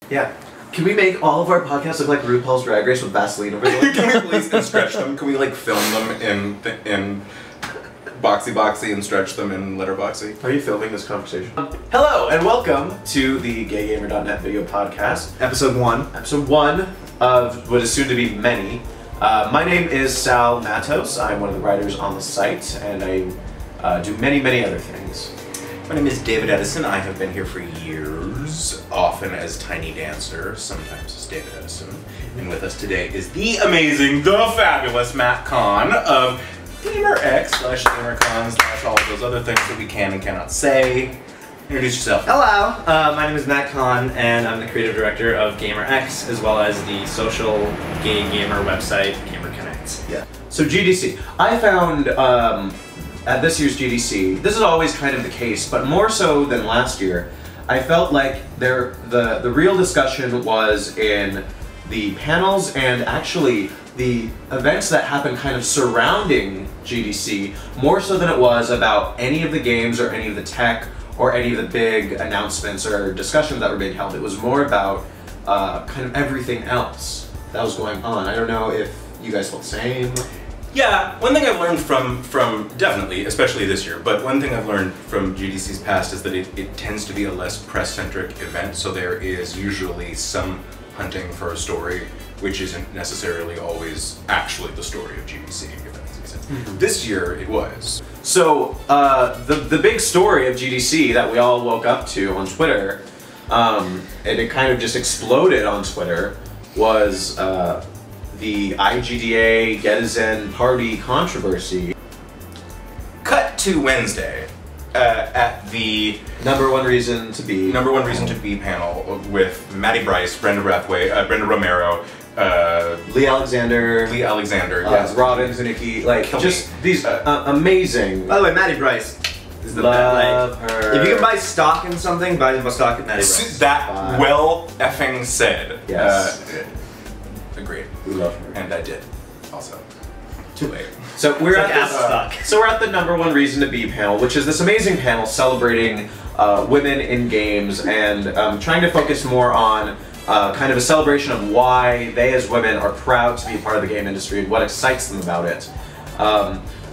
Yeah. Can we make all of our podcasts look like RuPaul's Drag Race with Vaseline over them? Can we please and stretch them? Can we like film them in Boxy and stretch them in Letterboxy? Are you filming this conversation? Hello and welcome to the gaygamer.net video podcast, episode 1. Episode 1 of what is soon to be many. My name is Sal Matos. I'm one of the writers on the site, and I do many other things. My name is David Edison. I have been here for years, often as Tiny Dancer, sometimes as David Edison. And with us today is the amazing, the fabulous Matt Conn of GaymerX /Gaymercon / all of those other things that we can and cannot say. Introduce yourself. Hello, my name is Matt Conn, and I'm the creative director of GaymerX, as well as the social gay gamer website, Gaymerconnect. Yeah. So GDC. I found at this year's GDC, this is always kind of the case, but more so than last year, I felt like the real discussion was in the panels and actually the events that happened kind of surrounding GDC, more so than it was about any of the games or any of the tech or any of the big announcements or discussions that were being held. It was more about kind of everything else that was going on. I don't know if you guys felt the same. Yeah, one thing I've learned from definitely, especially this year, but one thing I've learned from GDC's past is that it tends to be a less press-centric event, so there is usually some hunting for a story, which isn't necessarily always actually the story of GDC, if that makes sense. Mm-hmm. This year, it was. So, the big story of GDC that we all woke up to on Twitter, and it kind of just exploded on Twitter, was the IGDA Getizen party controversy. Cut to Wednesday at the Number One Reason to Be panel with Maddie Bryce, Brenda Romero, Lee Alexander, yes, Robin Zanicki, like just these amazing. By the way, Maddie Bryce is the Love best. her. If you can buy stock in something, buy stock at Maddie Bryce. That well effing said. Yes. Agreed. We love her. And I did. Also. Too late. So we're It's at like this, so we're at the Number One Reason to Be panel, which is this amazing panel celebrating women in games and trying to focus more on kind of a celebration of why they as women are proud to be part of the game industry and what excites them about it.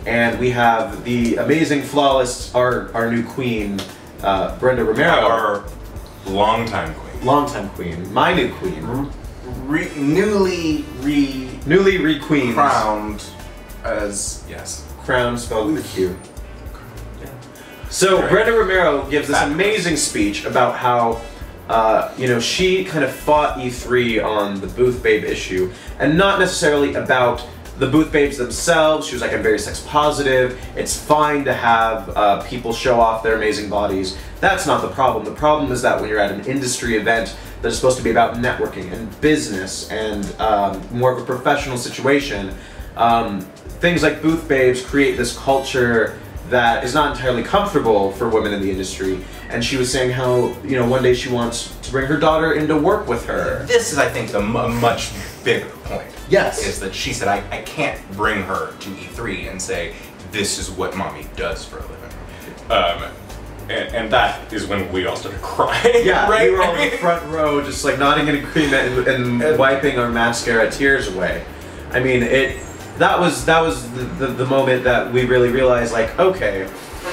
And we have the amazing, flawless, our new queen, Brenda Romero. Our longtime queen. Longtime queen. My new queen. Newly re-queened. Crowned as, yes. Crown spelled with a Q. So Right. Brenda Romero gives this amazing speech about how, you know, she kind of fought E3 on the Booth Babe issue, and not necessarily about the Booth Babes themselves. She was like, I'm very sex positive. It's fine to have people show off their amazing bodies. That's not the problem. The problem is that when you're at an industry event that is supposed to be about networking and business and more of a professional situation, things like Booth Babes create this culture that is not entirely comfortable for women in the industry. And she was saying how, you know, one day she wants to bring her daughter into work with her. This is, I think, a much bigger point. Yes. Is that she said, I can't bring her to E3 and say, this is what mommy does for a living. And that is when we all started crying. Yeah, right? we were all in the front row just like nodding in agreement and wiping our mascara tears away. I mean, that was the moment that we really realized, like, okay,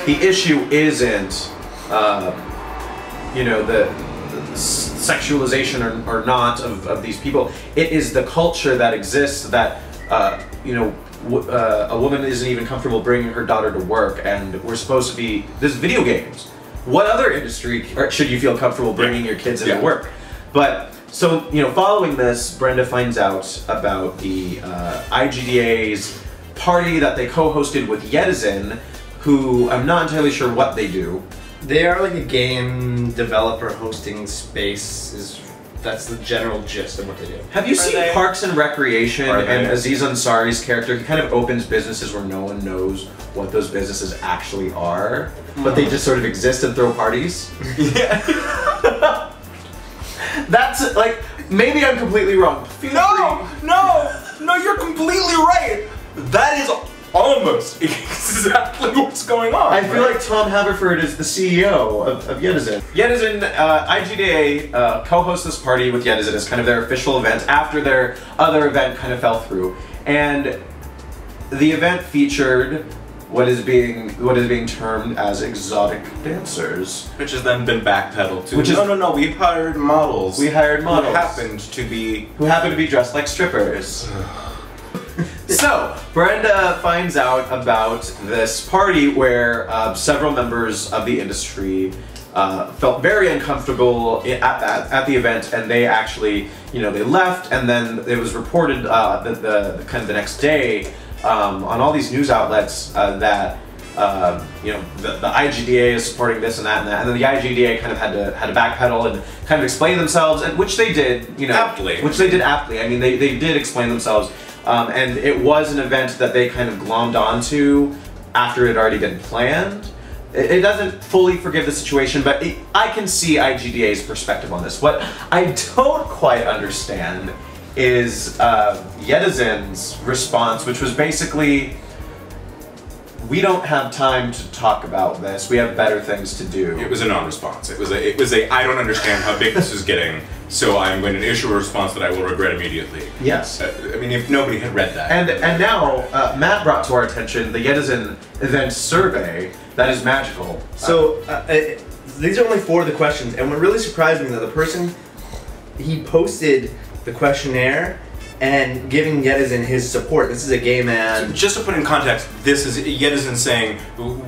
the issue isn't, you know, the sexualization or not of these people. It is the culture that exists that, you know, a woman isn't even comfortable bringing her daughter to work, and we're supposed to be, this is video games. What other industry should you feel comfortable bringing your kids into work? But, so, you know, following this, Brenda finds out about the IGDA's party that they co-hosted with Yetizen, who I'm not entirely sure what they do. They are like a game developer hosting space. That's the general gist of what they do. Have you seen Parks and Recreation and Aziz Ansari's character? He kind of opens businesses where no one knows what those businesses actually are, but they just sort of exist and throw parties. Yeah. That's like, maybe I'm completely wrong. No, you're completely right. That is almost exactly what's going on. I feel like Tom Haverford is the CEO of Yetizen. Yetizen, IGDA co-hosts this party with Yetizen as kind of their official event after their other event kind of fell through. And the event featured what is being termed as exotic dancers. Which has then been backpedaled to, no, we hired models. We hired models. Who happened to be dressed like strippers. So, Brenda finds out about this party where several members of the industry felt very uncomfortable at the event, and they actually, they left, and then it was reported the kind of the next day on all these news outlets that the IGDA is supporting this and that, and then the IGDA kind of had to backpedal and kind of explain themselves, and which they did, aptly. Which they did aptly. I mean, they did explain themselves. And it was an event that they kind of glommed onto after it had already been planned. It doesn't fully forgive the situation, but I can see IGDA's perspective on this. What I don't quite understand is Yetizen's response, which was basically, we don't have time to talk about this. We have better things to do. It was a non-response. It was a I don't understand how big this is getting, so I'm going to issue a response that I will regret immediately. Yes. I mean, if nobody had read that. And now, Matt brought to our attention the Yetizen event survey. That is magical. So, these are only 4 of the questions, and what really surprised me, that the person, he posted the questionnaire and giving Yetizen his support. This is a gay man. So just to put in context, this is Yetizen saying,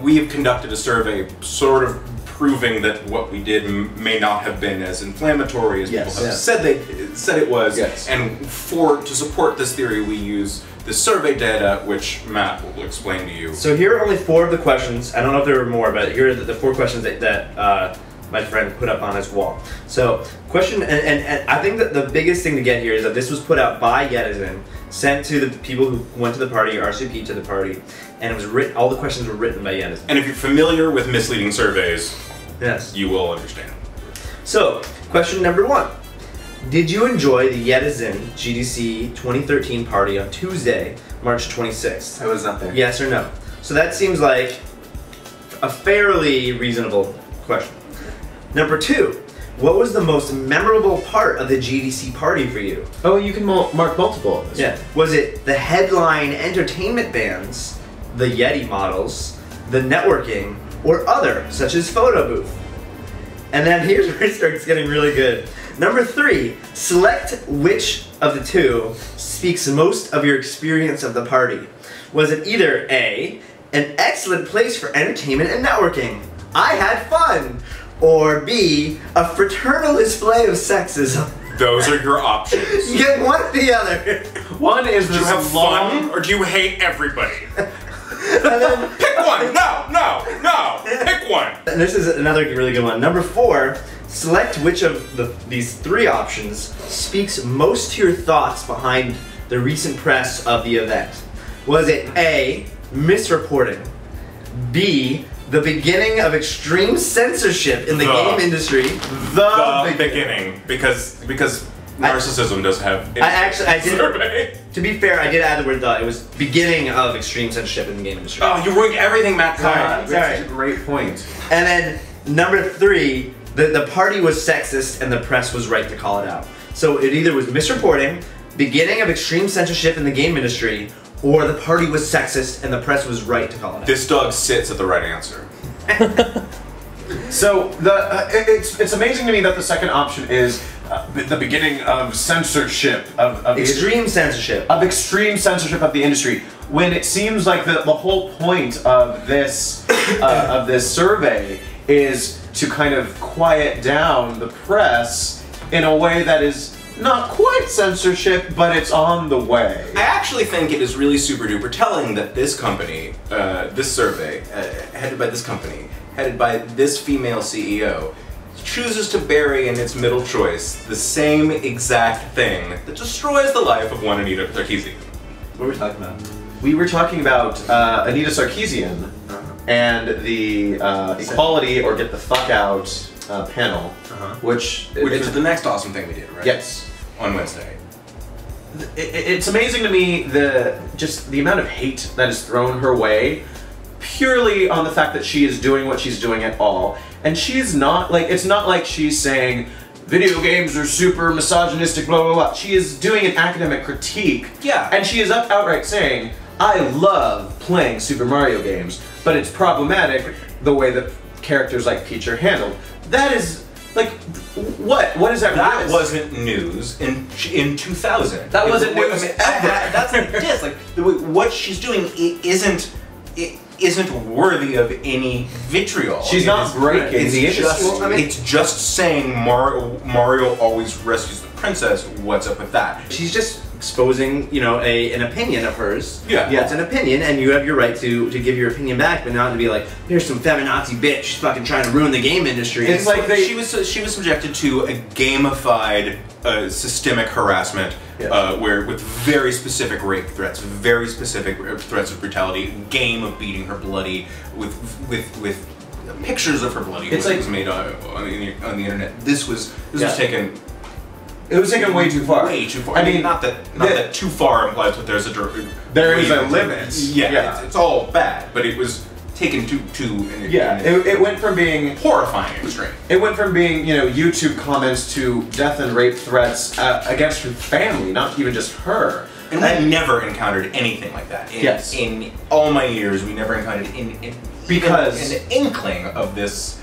we have conducted a survey sort of proving that what we did may not have been as inflammatory as people have said it was. Yes. And to support this theory, we use the survey data, which Matt will explain to you. So here are only 4 of the questions. I don't know if there were more, but here are the 4 questions that my friend put up on his wall. So, question, and I think that the biggest thing to get here is that this was put out by Yetizen, sent to the people who went to the party, RSVP to the party, and it was written, all the questions were written by Yetizen. And if you're familiar with misleading surveys, yes, you will understand. So, question number 1. Did you enjoy the Yetizen GDC 2013 party on Tuesday, March 26th? I was not there. Yes or no? So that seems like a fairly reasonable question. Number 2, what was the most memorable part of the GDC party for you? Oh, you can mark multiple. Yeah. Was it the headline entertainment bands, the Yeti models, the networking, or other, such as photo booth? And then here's where it starts getting really good. Number 3, select which of the 2 speaks most of your experience of the party. Was it either A, an excellent place for entertainment and networking, I had fun, or B, a fraternal display of sexism? Those are your options. You get one or the other. One is do you have fun, or do you hate everybody? Pick one! No! Pick one! And this is another really good one. Number 4, select which of these 3 options speaks most to your thoughts behind the recent press of the event. Was it A, misreporting, B, the beginning of extreme censorship in the game industry, the beginning, because narcissism does have I did survey. To be fair, I did add the word the. It was beginning of extreme censorship in the game industry. Oh, you ruined everything, Matt Conn. That's a great point. And then number 3, the party was sexist and the press was right to call it out. So it either was misreporting, beginning of extreme censorship in the game industry, or the party was sexist and the press was right to call it out. This dog sits at the right answer. So it's amazing to me that the second option is the beginning of censorship of extreme censorship of the industry, when it seems like the whole point of this survey is to kind of quiet down the press in a way that is not quite censorship, but it's on the way. I actually think it is really super duper telling that this company, this survey, headed by this company, headed by this female CEO, chooses to bury in its middle choice the same exact thing that destroys the life of one Anita Sarkeesian. What were we talking about? We were talking about Anita Sarkeesian and the equality or get the fuck out which was the next awesome thing we did, right? Yes. On Wednesday. it's amazing to me just the amount of hate that is thrown her way, purely on the fact that she is doing what she's doing at all, and she's not like, it's not like she's saying video games are super misogynistic, blah blah blah. She is doing an academic critique, and she is outright saying, I love playing Super Mario games, but it's problematic the way that characters like Peach are handled. That is, like, what is that? That wasn't news in 2000. That wasn't news ever. That's like this. Like what she's doing isn't worthy of any vitriol. She's not breaking the industry. It's just saying Mario always rescues the princess. What's up with that? She's just exposing, you know, an opinion of hers. Yeah. It's an opinion, and you have your right to give your opinion back, but not to be like, here's some feminazi bitch, she's fucking trying to ruin the game industry. It's like she was subjected to a gamified systemic harassment, where with very specific rape threats, very specific threats of brutality, game of beating her bloody, with pictures of her bloody. It's like, was made on the internet. This was taken. It was taken way too far. Way too far. I mean, not that too far implies that there is a limit. Yeah, it's all bad, but it was taken to it went from being horrifying extreme. It went from being, you know, YouTube comments to death and rape threats against her family, not even just her. And we never encountered anything like that. In all my years, we never encountered because an inkling of this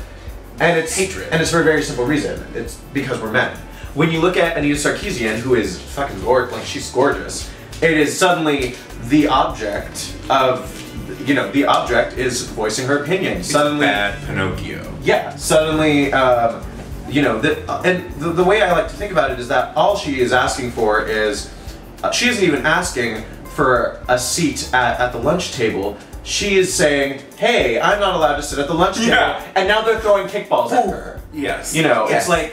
hatred. And it's for a very simple reason. It's because we're men. When you look at Anita Sarkeesian, who is fucking gorgeous, like she's gorgeous, it is suddenly the object of, you know, the object is voicing her opinion. Suddenly, bad Pinocchio. Yeah. Suddenly, you know, the way I like to think about it is that all she is asking for is, she isn't even asking for a seat at the lunch table. She is saying, hey, I'm not allowed to sit at the lunch table. And now they're throwing kickballs at her. Yes. You know, it's like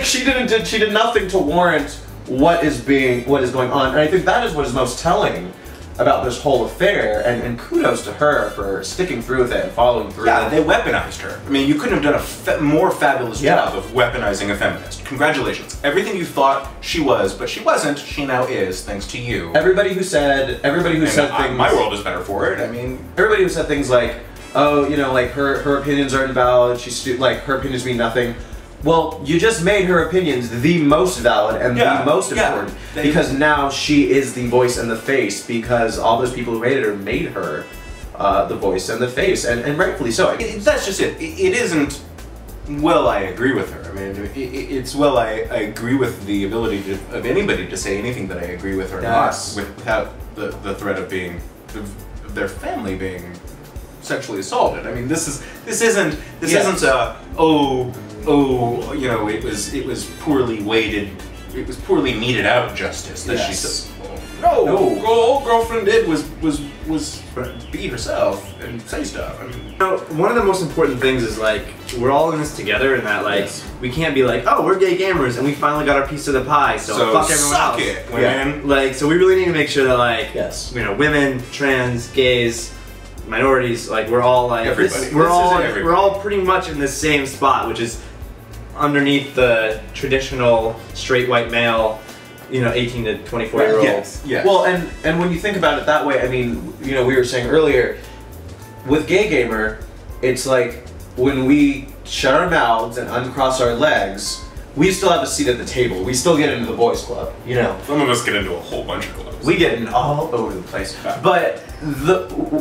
she did nothing to warrant what is going on. And I think that is what is most telling about this whole affair, and kudos to her for sticking through with it and following through. Yeah, they weaponized her. I mean, you couldn't have done a more fabulous job of weaponizing a feminist. Congratulations. Everything you thought she was, but she wasn't, she now is, thanks to you. Everybody who said things... My world is better for it, I mean... Everybody who said things like, oh, you know, like, her opinions are invalid, like, her opinions mean nothing. Well, you just made her opinions the most valid and the most important, because now she is the voice and the face, because all those people who hated her made her the voice and the face, and rightfully so. That's just it. It isn't, well, I agree with her. I mean, it's, well, I agree with the ability of anybody to say anything that I agree with or not, without the threat of being, of their family being sexually assaulted. I mean, this isn't you know, it was poorly weighted, it was poorly meted out justice that she said. No, all girlfriend did was beat herself and say stuff. I mean, you know, one of the most important things is, like, we're all in this together, and that, like, we can't be like, oh, we're gay gamers and we finally got our piece of the pie, so fuck everyone else. It, women. Like, so we really need to make sure that, like, you know, women, trans, gays, minorities, like, we're all like, everybody. We're all pretty much in the same spot, which is underneath the traditional straight white male, you know, 18 to 24-year-olds. Yes. Well, and when you think about it that way, I mean, you know, we were saying earlier, with Gay Gamer, it's like when we shut our mouths and uncross our legs, we still have a seat at the table. We still get into the boys' club, you know. Some of us get into a whole bunch of clubs. We get in all over the place. But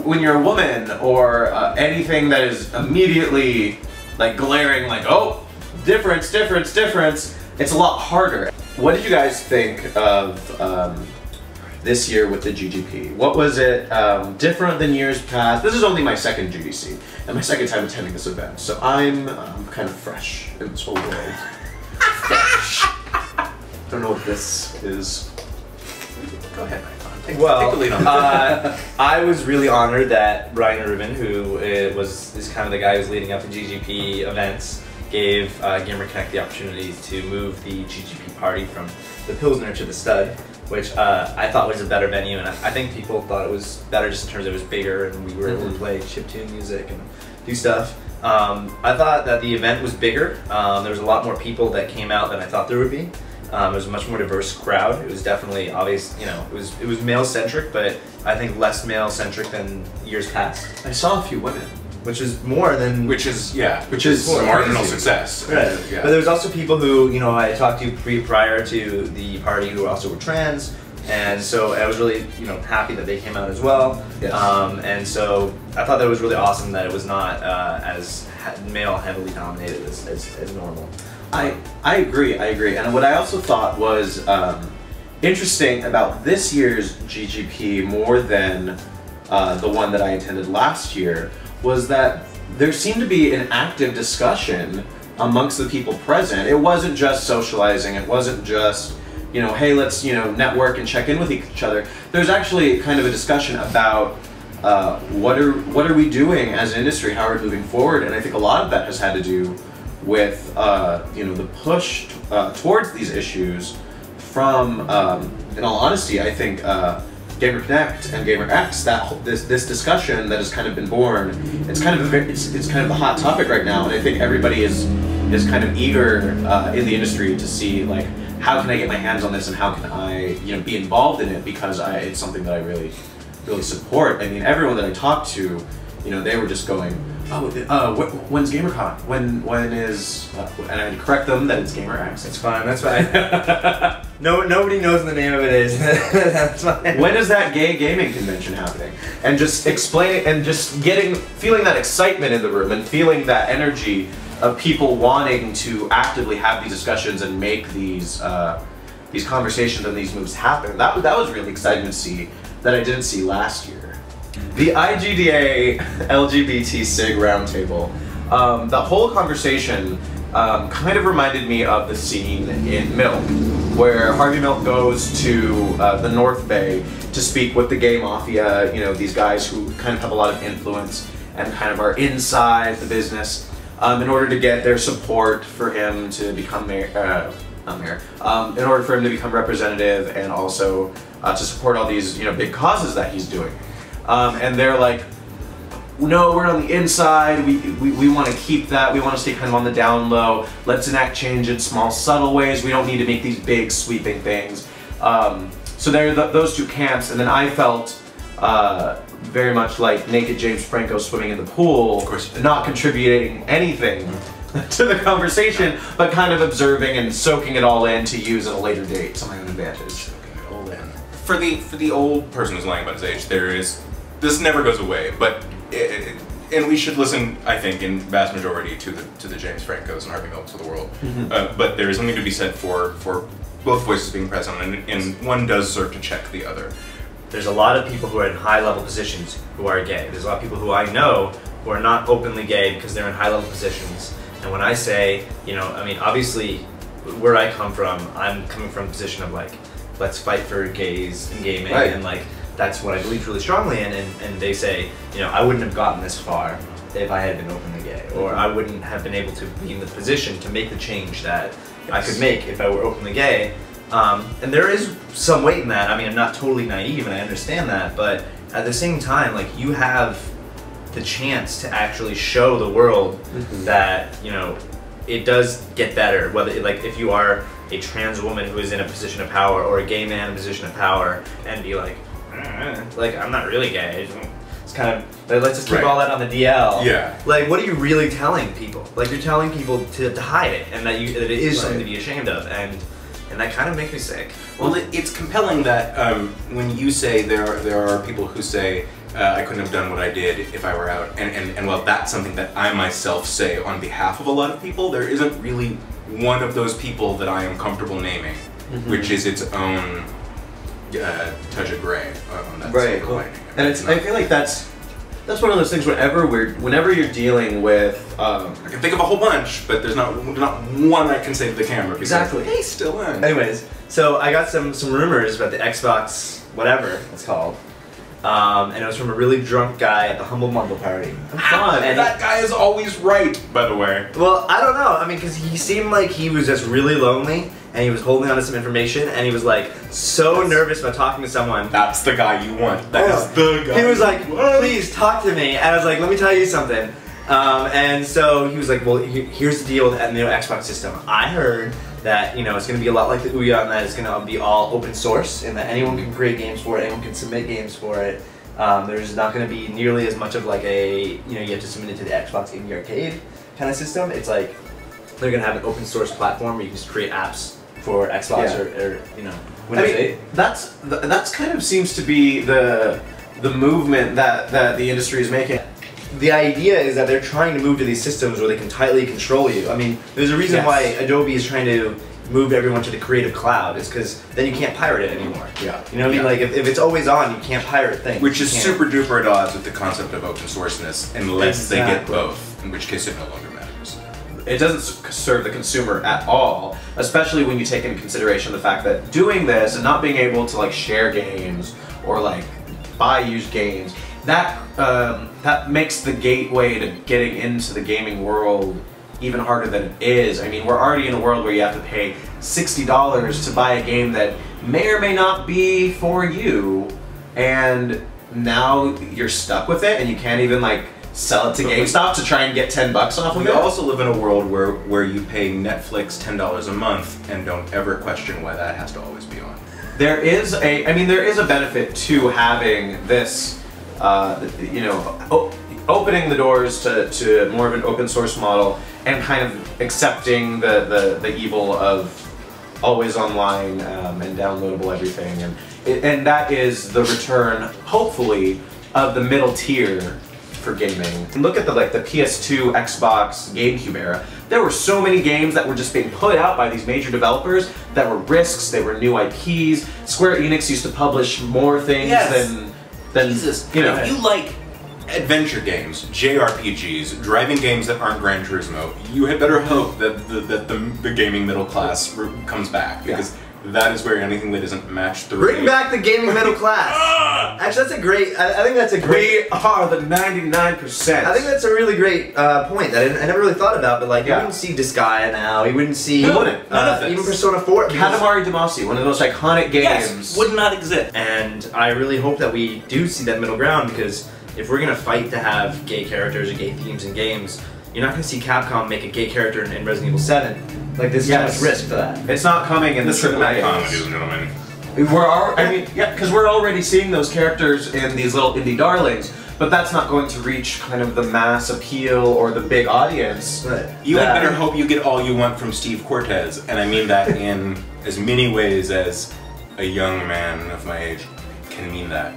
when you're a woman or anything that is immediately like glaring, like, oh, difference, it's a lot harder. What did you guys think of this year with the GGP? What was it different than years past? This is only my second GDC and my second time attending this event, so I'm kind of fresh in this whole world. Fresh. Don't know what this is. Go ahead, Matt Conn. Take Well, the lead on that. I was really honored that Brian Rubin, who is kind of the guy who's leading up the GGP events, gave Gaymerconnect the opportunity to move the GGP party from the Pilsner to the Stud, which I thought was a better venue, and I think people thought it was better just in terms of it was bigger and we were able to play chiptune music and do stuff. I thought that the event was bigger. There was a lot more people that came out than I thought there would be. It was a much more diverse crowd. It was definitely obvious, you know, it was male centric, but I think less male centric than years past. I saw a few women. Which is more than... Which is more a marginal crazy. success. Right. Yeah. But there was also people who, you know, I talked to prior to the party who also were trans, and so I was really, you know, happy that they came out as well. Yes. And so I thought that was really awesome that it was not as male heavily dominated as normal. I agree, and what I also thought was interesting about this year's GGP more than the one that I attended last year was that there seemed to be an active discussion amongst the people present. It wasn't just socializing, it wasn't just, you know, hey, let's, you know, network and check in with each other. There's actually kind of a discussion about what are we doing as an industry, how are we moving forward, and I think a lot of that has had to do with you know, the push towards these issues from, in all honesty, I think Gaymerconnect and GaymerX, this discussion that has kind of been born, it's kind of the hot topic right now, and I think everybody is kind of eager in the industry to see, like, how can I get my hands on this and how can I, you know, be involved in it, because it's something that I really support. I mean, everyone that I talked to, you know, they were just going, when's GaymerCon? When is, and I'd correct them that it's GaymerX. It's fine, that's fine. Nobody knows what the name of it is. That's fine. When is that gay gaming convention happening? And just explaining, and just feeling that excitement in the room, and feeling that energy of people wanting to actively have these discussions and make these conversations and these moves happen. That was really exciting to see, that I didn't see last year. The IGDA LGBT SIG roundtable, the whole conversation kind of reminded me of the scene in Milk, where Harvey Milk goes to the North Bay to speak with the gay mafia, you know, these guys who kind of have a lot of influence and kind of are inside the business, in order to get their support for him to become mayor, in order for him to become representative, and also to support all these, you know, big causes that he's doing. And they're like, no, we're on the inside, we want to keep that, we want to stay kind of on the down low, let's enact change in small, subtle ways, we don't need to make these big, sweeping things. So there are those two camps, and then I felt very much like naked James Franco swimming in the pool, of course, not contributing anything to the conversation, but kind of observing and soaking it all in to use at a later date to my own advantage. For the old person who's lying about his age, this never goes away, but and we should listen, I think, in vast majority to the James Francos and Harvey Milks of the world. Mm-hmm. But there is something to be said for both voices being present, and one does serve to check the other. There's a lot of people who are in high-level positions who are gay. There's a lot of people who I know who are not openly gay because they're in high-level positions. And when I say, you know, I mean, obviously, where I come from, I'm coming from a position of, like, let's fight for gays and gaming, right. And, like, that's what I believe really strongly in. And they say, you know, I wouldn't have gotten this far if I had been openly gay, or I wouldn't have been able to be in the position to make the change that I could make if I were openly gay. And there is some weight in that. I mean, I'm not totally naive, and I understand that, but at the same time, like, you have the chance to actually show the world that, you know, it does get better, whether, like, if you are a trans woman who is in a position of power, or a gay man in a position of power, and be like, I'm not really gay. It's kind of, let's just keep all that on the DL. Yeah. Like, what are you really telling people? Like, you're telling people to hide it, and that it is something to be ashamed of, and that kind of makes me sick. Well, it's compelling that when you say there are people who say, I couldn't have done what I did if I were out, and while that's something that I myself say on behalf of a lot of people, there isn't really one of those people that I am comfortable naming, which is its own touch of gray on that silver lining. And I feel like that's one of those things. Whenever you're dealing with, I can think of a whole bunch, but there's not one I can say to the camera. Exactly. Hey, still in. Anyways, so I got some rumors about the Xbox, whatever it's called. And it was from a really drunk guy at the Humble Mumble party. Fun. And that guy is always right, by the way. Well, I don't know. I mean, because he seemed like he was just really lonely, and he was holding on to some information, and he was like so nervous about talking to someone. That's the guy you want. That is the guy. He was like, please talk to me. And I was like, let me tell you something. And so he was like, well, here's the deal with the new Xbox system. I heard that, you know, it's going to be a lot like the Ouya, and that it's going to be all open source, and that anyone can create games for it, anyone can submit games for it. There's not going to be nearly as much of like a, you know, you have to submit it to the Xbox Indie Arcade kind of system. It's like they're going to have an open source platform where you can just create apps for Xbox or you know, Windows 8. That's kind of seems to be the movement that the industry is making. The idea is that they're trying to move to these systems where they can tightly control you. I mean, there's a reason why Adobe is trying to move everyone to the Creative Cloud, is because then you can't pirate it anymore. Yeah. You know what I mean? Like, if it's always on, you can't pirate things. Which is super duper at odds with the concept of open sourceness, unless they get both, in which case it no longer matters. It doesn't serve the consumer at all, especially when you take into consideration the fact that doing this and not being able to like share games or like buy used games, that makes the gateway to getting into the gaming world even harder than it is. I mean, we're already in a world where you have to pay $60 to buy a game that may or may not be for you, and now you're stuck with it and you can't even like sell it to GameStop to try and get 10 bucks off of it. We also live in a world where you pay Netflix $10 a month and don't ever question why that has to always be on. There is a benefit to having this, you know, opening the doors to more of an open source model and kind of accepting the evil of always online and downloadable everything, and that is the return, hopefully, of the middle tier for gaming. Look at the PS2, Xbox, GameCube era. There were so many games that were just being put out by these major developers that were risks, they were new IPs. Square Enix used to publish more things than Jesus, you know. if you like adventure games, JRPGs, driving games that aren't Gran Turismo, you had better hope that the gaming middle class comes back, because that is where anything that isn't match 3. Bring back the gaming middle class. Actually, that's a great. I think that's a great. We are the 99%. I think that's a really great point that I never really thought about. But like, you wouldn't see Disgaea now. You wouldn't see. You wouldn't. None of this. Even Persona 4. Katamari Damacy, one of the most iconic games. Yes, would not exist. And I really hope that we do see that middle ground, because if we're gonna fight to have gay characters or gay themes in games, you're not gonna see Capcom make a gay character in Resident Evil 7. Like, there's too much risk for that. It's not coming in the AAA. Ladies and gentlemen. Because we're already seeing those characters in these little indie darlings, but that's not going to reach kind of the mass appeal or the big audience. Right. You had better hope you get all you want from Steve Cortez, and I mean that in as many ways as a young man of my age can mean that.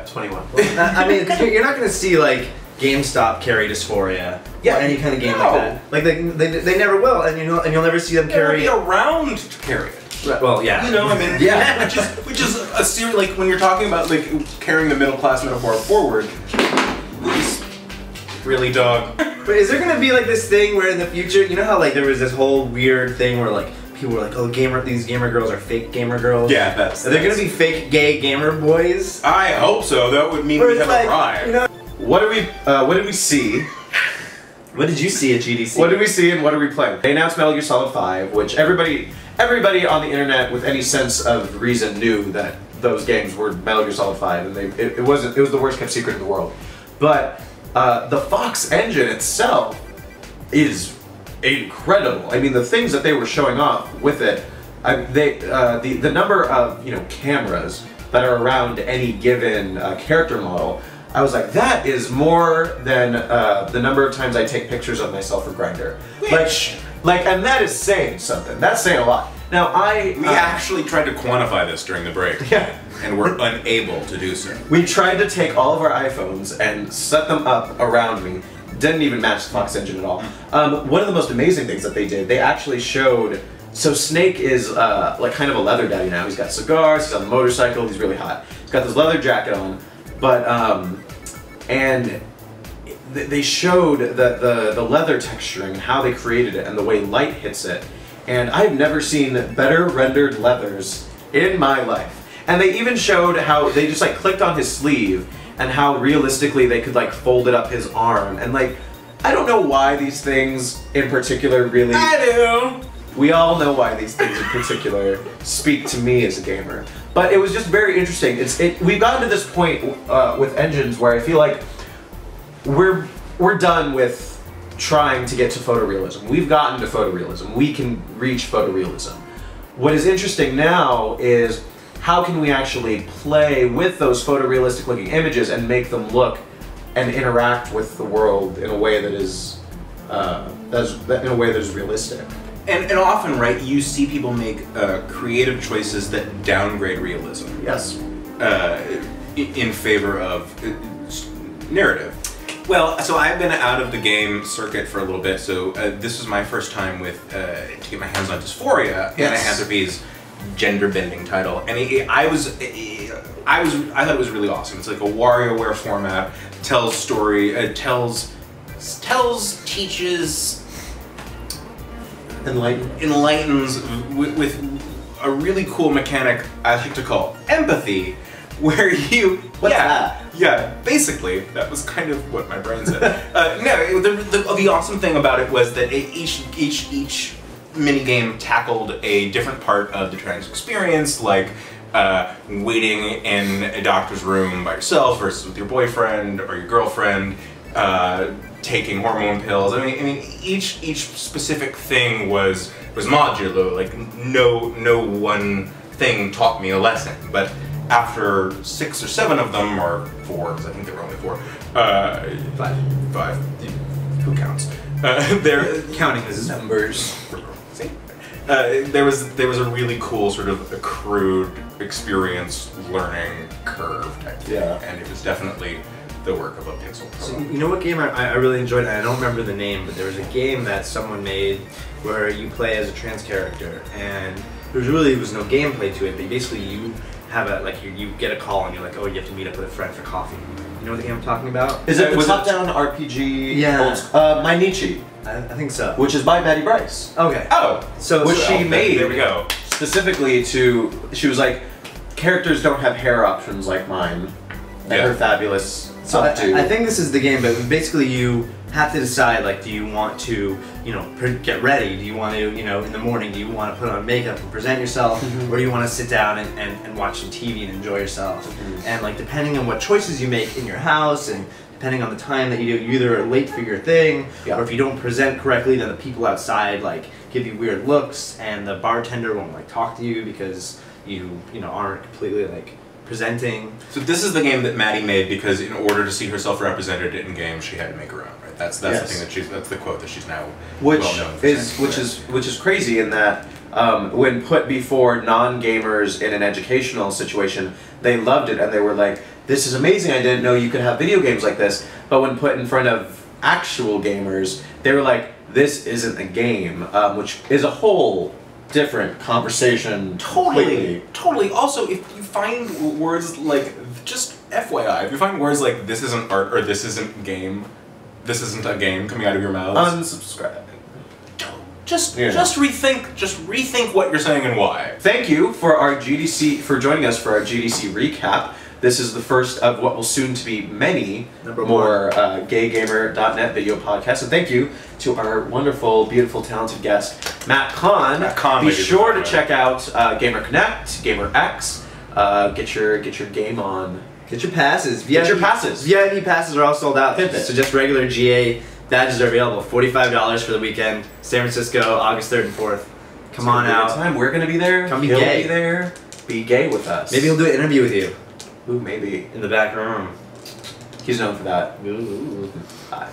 21. I mean, because you're not gonna see like GameStop carry Dysphoria or any kind of game like that. Like they never will, and you'll never see them carry. They'll be around to carry it. Right. Well, yeah. You know, I mean, which is a serious, like, when you're talking about like carrying the middle class metaphor forward. Really, dog. But is there gonna be like this thing where in the future, you know how like there was this whole weird thing where like people were like, oh, these gamer girls are fake gamer girls. Yeah, Are there gonna be fake gay gamer boys? I hope so. That would mean we have arrived. You know, What did we see? what did you see at GDC? What did we see and what are we playing? They announced Metal Gear Solid 5, which everybody on the internet with any sense of reason knew that those games were Metal Gear Solid 5, and it was the worst kept secret in the world. But the Fox engine itself is incredible. I mean, the things that they were showing off with it, the number of cameras that are around any given character model, I was like, that is more than the number of times I take pictures of myself for Grindr. And that is saying something. That's saying a lot. Now we actually tried to quantify this during the break. Yeah. And we're unable to do so. We tried to take all of our iPhones and set them up around me. Didn't even match the Fox engine at all. One of the most amazing things that they did, they actually showed. So Snake is like kind of a leather daddy now. He's got cigars. He's on the motorcycle. He's really hot. He's got this leather jacket on. But and they showed the leather texturing and how they created it and the way light hits it. And I've never seen better rendered leathers in my life. And they even showed how they just like clicked on his sleeve and how realistically they could like fold it up his arm. And like, I don't know why these things in particular really... I do! We all know why these things in particular speak to me as a gamer. But it was just very interesting. We've gotten to this point with engines where I feel like we're done with trying to get to photorealism. We've gotten to photorealism. We can reach photorealism. What is interesting now is how can we actually play with those photorealistic looking images and make them look and interact with the world in a way that is realistic. And often, right, you see people make creative choices that downgrade realism. Yes. In favor of narrative. Well, so I've been out of the game circuit for a little bit, so this was my first time with to get my hands on Dysphoria, Anna Anthropy's gender-bending title, and I thought it was really awesome. It's like a WarioWare format, tells story, teaches, enlightens with a really cool mechanic I like to call empathy, where you What's that? Yeah, basically that was kind of what my brain said. No, the awesome thing about it was that each mini game tackled a different part of the trans experience, like waiting in a doctor's room by yourself versus with your boyfriend or your girlfriend, taking hormone pills. I mean, each specific thing was modular. Like no one thing taught me a lesson, but after 6 or 7 of them, or 4, because I think there were only 4, 5. Who counts? They're Counting his numbers. See? There was a really cool sort of accrued experience learning curve type thing, and it was definitely the work of a pixel pro. So, you know what game I really enjoyed, and I don't remember the name, but there was a game that someone made where you play as a trans character, and there was no gameplay to it, but basically you have you get a call and you're like, oh, you have to meet up with a friend for coffee. You know what the game I'm talking about? Is it the top-down RPG? Yeah. Mainichi. I think so. Which is by Maddie Bryce. Okay. Oh, Which she made. There we go. Specifically she was like, characters don't have hair options like mine. And her fabulous So I think this is the game, but basically you have to decide, like, do you want to, get ready? Do you want to, in the morning, do you want to put on makeup and present yourself? Or do you want to sit down and watch some TV and enjoy yourself? And, like, depending on what choices you make in your house and depending on the time that you do, you either are late for your thing, or if you don't present correctly, then the people outside, like, give you weird looks, and the bartender won't, like, talk to you because you aren't completely, like, presenting. So this is the game that Maddie made because in order to see herself represented in game, she had to make her own, right? That's the thing that's the quote that she's now well known for. Which is crazy in that when put before non-gamers in an educational situation, they loved it and they were like, this is amazing, I didn't know you could have video games like this. But when put in front of actual gamers, they were like, this isn't a game, which is a whole different conversation. Totally. Also, if you find words like, just FYI, if you find words like this isn't art or this isn't a game coming out of your mouths, unsubscribe. Just rethink what you're saying and why. Thank you for for joining us for our GDC recap. This is the first of what will soon to be many more gaygamer.net video podcasts. And thank you to our wonderful, beautiful, talented guest, Matt Conn. Be sure to check out Gaymerconnect, GaymerX. Get your game on. Get your passes. Get your passes. VIP passes are all sold out. So just regular GA badges are available. $45 for the weekend. San Francisco, August 3rd and 4th. Come on out. Time. We're going to be there. Come be gay. Be there. Be gay with us. Maybe he'll do an interview with you. Ooh, maybe. In the back room. He's known for that. Ooh. Bye.